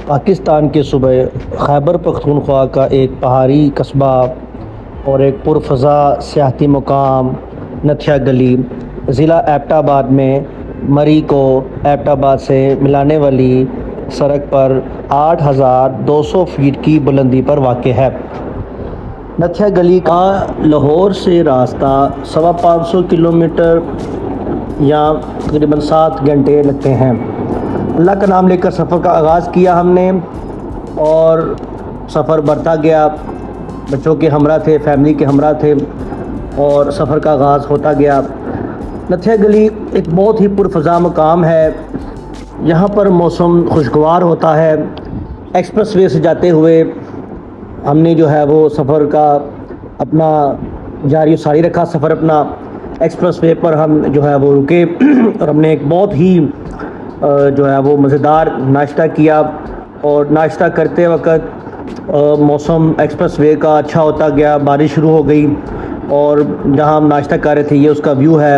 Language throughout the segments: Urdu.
پاکستان کے صوبہ خیبر پختونخوا کا ایک پہاڑی قصبہ اور ایک پرفضا سیاحتی مقام نتھیا گلی ضلع ایبٹ آباد میں مری کو ایبٹ آباد سے ملانے والی سڑک پر 8,200 فیٹ کی بلندی پر واقع ہے۔ نتھیا گلی کا لاہور سے راستہ 550 کلومیٹر یا تقریباً 7 گھنٹے لگتے ہیں۔ اللہ کا نام لے کر سفر کا آغاز کیا ہم نے اور سفر بڑھتا گیا، بچوں کے ہمراہ تھے، فیملی کے ہمراہ تھے اور سفر کا آغاز ہوتا گیا۔ نتھیا گلی ایک بہت ہی پرفضا مقام ہے، یہاں پر موسم خوشگوار ہوتا ہے۔ ایکسپریس وے سے جاتے ہوئے ہم نے جو ہے وہ سفر کا اپنا جاری و ساری رکھا، سفر اپنا ایکسپریس وے پر ہم جو ہے وہ رکے اور ہم نے ایک بہت ہی جو ہے وہ مزیدار ناشتہ کیا، اور ناشتہ کرتے وقت موسم ایکسپریس وے کا اچھا ہوتا گیا، بارش شروع ہو گئی اور جہاں ہم ناشتہ کر رہے تھے یہ اس کا ویو ہے،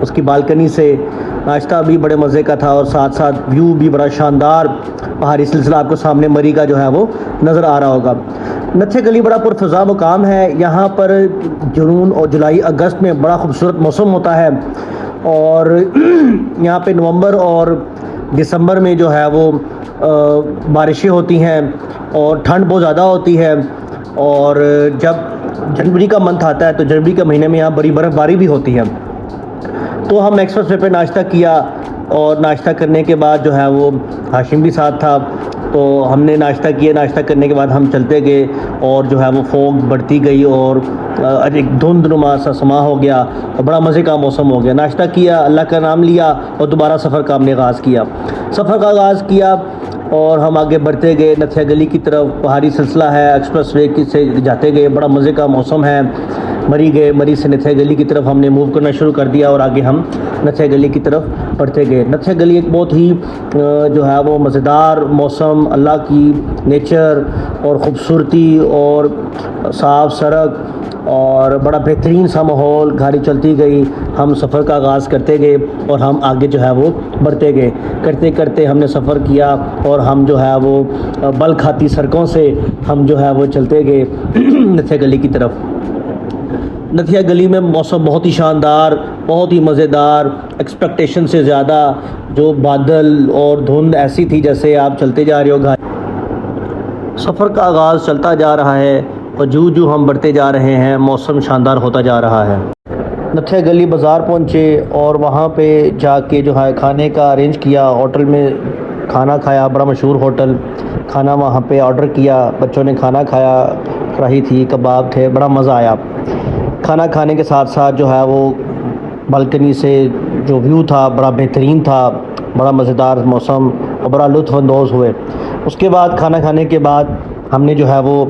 اس کی بالکنی سے ناشتہ بھی بڑے مزے کا تھا اور ساتھ ساتھ ویو بھی بڑا شاندار پہاڑی سلسلہ آپ کو سامنے مری کا جو ہے وہ نظر آ رہا ہوگا۔ نتھیا گلی بڑا پرفضا مقام ہے، یہاں پر جون اور جولائی اگست میں بڑا خوبصورت موسم ہوتا ہے اور یہاں پہ نومبر اور دسمبر میں جو ہے وہ بارشیں ہوتی ہیں اور ٹھنڈ بہت زیادہ ہوتی ہے، اور جب جنوری کا منتھ آتا ہے تو جنوری کے مہینے میں یہاں بڑی برف باری بھی ہوتی ہے۔ تو ہم ایکسپریس وے پہ ناشتہ کیا اور ناشتہ کرنے کے بعد جو ہے وہ ہاشم بھی ساتھ تھا، تو ہم نے ناشتہ کیا، ناشتہ کرنے کے بعد ہم چلتے گئے اور جو ہے وہ فوگ بڑھتی گئی اور ایک دھند نما سا سما ہو گیا اور بڑا مزے کا موسم ہو گیا۔ ناشتہ کیا، اللہ کا نام لیا اور دوبارہ سفر کا ہم نے آغاز کیا۔ سفر کا آغاز کیا اور ہم آگے بڑھتے گئے نتھیا گلی کی طرف، پہاڑی سلسلہ ہے، ایکسپریس وے سے جاتے گئے، بڑا مزے کا موسم ہے۔ مری گئے، مری سے نتھیا گلی کی طرف ہم نے موو کرنا شروع کر دیا اور آگے ہم نتھیا گلی کی طرف بڑھتے گئے۔ نتھیا گلی ایک بہت ہی جو ہے وہ مزیدار موسم، اللہ کی نیچر اور خوبصورتی اور صاف سڑک اور بڑا بہترین سا ماحول، گاڑی چلتی گئی، ہم سفر کا آغاز کرتے گئے اور ہم آگے جو ہے وہ بڑھتے گئے۔ کرتے کرتے ہم نے سفر کیا اور ہم جو ہے وہ بل کھاتی سڑکوں سے ہم جو ہے وہ چلتے گئے نتھیا گلی کی طرف۔ نتھیا گلی میں موسم بہت ہی شاندار، بہت ہی مزیدار، ایکسپیکٹیشن سے زیادہ، جو بادل اور دھند ایسی تھی جیسے آپ چلتے جا رہے ہو گاڑی۔ سفر کا آغاز چلتا جا رہا ہے اور جو ہم بڑھتے جا رہے ہیں موسم شاندار ہوتا جا رہا ہے۔ نتھیا گلی بازار پہنچے اور وہاں پہ جا کے جو ہے کھانے کا ارینج کیا، ہوٹل میں کھانا کھایا، بڑا مشہور ہوٹل، کھانا وہاں پہ آرڈر کیا، بچوں نے کھانا کھایا، کڑاہی تھی، کباب تھے، بڑا مزہ آیا۔ کھانا کھانے کے ساتھ ساتھ جو ہے وہ بالکنی سے جو ویو تھا بڑا بہترین تھا، بڑا مزیدار موسم اور بڑا لطف اندوز ہوئے۔ اس کے بعد کھانا کھانے کے بعد ہم نے جو ہے وہ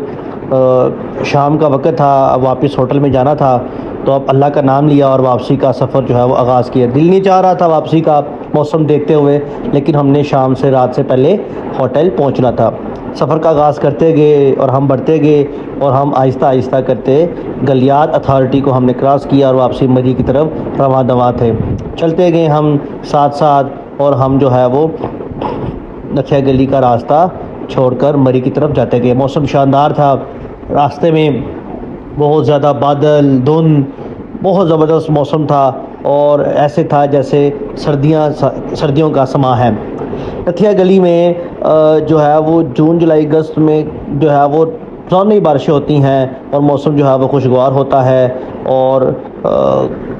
شام کا وقت تھا، اب واپس ہوٹل میں جانا تھا، تو اب اللہ کا نام لیا اور واپسی کا سفر جو ہے وہ آغاز کیا۔ دل نہیں چاہ رہا تھا واپسی کا موسم دیکھتے ہوئے، لیکن ہم نے شام سے رات سے پہلے ہوٹل پہنچنا تھا۔ سفر کا آغاز کرتے گئے اور ہم بڑھتے گئے اور ہم آہستہ آہستہ کرتے گلیات اتھارٹی کو ہم نے کراس کیا اور واپسی مری کی طرف رواں دواں تھے۔ چلتے گئے ہم ساتھ ساتھ اور ہم جو ہے وہ نتھیا گلی کا راستہ چھوڑ کر مری کی طرف جاتے گئے۔ موسم شاندار تھا، راستے میں بہت زیادہ بادل، دھند، بہت زبردست موسم تھا اور ایسے تھا جیسے سردیوں کا سماں ہے۔ نتھیا گلی میں جو ہے وہ جون جولائی اگست میں جو ہے وہ روزانہ بارشیں ہوتی ہیں اور موسم جو ہے وہ خوشگوار ہوتا ہے اور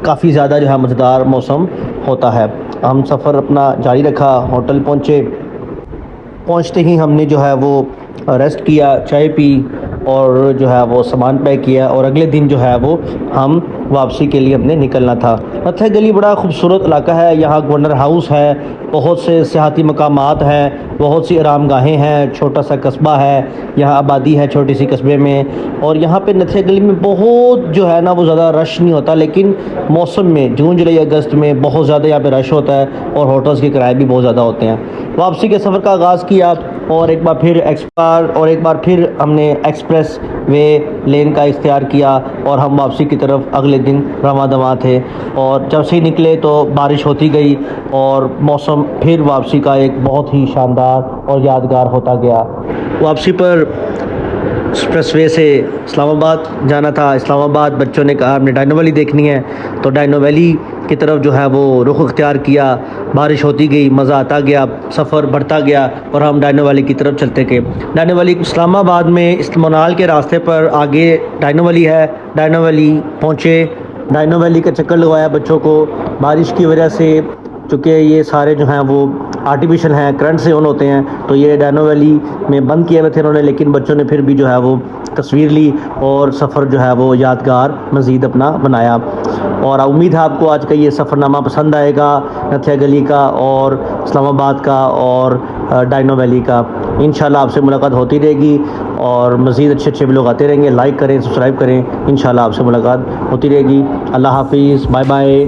کافی زیادہ جو ہے مزیدار موسم ہوتا ہے۔ ہم سفر اپنا جاری رکھا، ہوٹل پہنچتے ہی ہم نے جو ہے وہ ریسٹ کیا، چائے پی اور جو ہے وہ سامان پیک کیا اور اگلے دن جو ہے وہ ہم واپسی کے لیے ہم نے نکلنا تھا۔ نتھیا گلی بڑا خوبصورت علاقہ ہے، یہاں گورنر ہاؤس ہے، بہت سے سیاحتی مقامات ہیں، بہت سی آرام گاہیں ہیں، چھوٹا سا قصبہ ہے، یہاں آبادی ہے چھوٹی سی قصبے میں، اور یہاں پہ نتھیا گلی میں بہت جو ہے نا وہ زیادہ رش نہیں ہوتا، لیکن موسم میں جون جولائی اگست میں بہت زیادہ یہاں پہ رش ہوتا ہے اور ہوٹلز کے کرائے بھی بہت زیادہ ہوتے ہیں۔ واپسی کے سفر کا آغاز کیا اور ایک بار پھر ہم نے ایکسپریس وے لین کا اختیار کیا اور ہم واپسی کی طرف اگلے دن رواں دواں تھے، اور جب سے نکلے تو بارش ہوتی گئی اور موسم پھر واپسی کا ایک بہت ہی شاندار اور یادگار ہوتا گیا۔ واپسی پر ایکسپریس وے سے اسلام آباد جانا تھا۔ اسلام آباد بچوں نے کہا ہم نے ڈائنو ویلی دیکھنی ہے، تو ڈائنو ویلی کی طرف جو ہے وہ رخ اختیار کیا۔ بارش ہوتی گئی، مزہ آتا گیا، سفر بڑھتا گیا اور ہم ڈائنو ویلی کی طرف چلتے گئے۔ ڈائنو ویلی اسلام آباد میں منال کے راستے پر آگے ڈائنو ویلی ہے۔ ڈائنو ویلی پہنچے، ڈائنو ویلی کا چکر لگوایا بچوں کو۔ بارش کی وجہ سے چونکہ یہ سارے جو ہیں وہ آرٹیفیشل ہیں، کرنٹ سے آن ہوتے ہیں، تو یہ ڈائنو ویلی میں بند کیے ہوئے تھے انہوں نے، لیکن بچوں نے پھر بھی جو ہے وہ تصویر لی اور سفر جو ہے وہ یادگار مزید اپنا بنایا۔ اور امید ہے آپ کو آج کا یہ سفر نامہ پسند آئے گا، نتھیا گلی کا اور اسلام آباد کا اور ڈائنو ویلی کا۔ انشاءاللہ آپ سے ملاقات ہوتی رہے گی اور مزید اچھے ویلوگ آتے رہیں گے۔ لائک کریں، سبسکرائب کریں، انشاءاللہ آپ سے ملاقات ہوتی رہے گی۔ اللہ حافظ، بائے بائے۔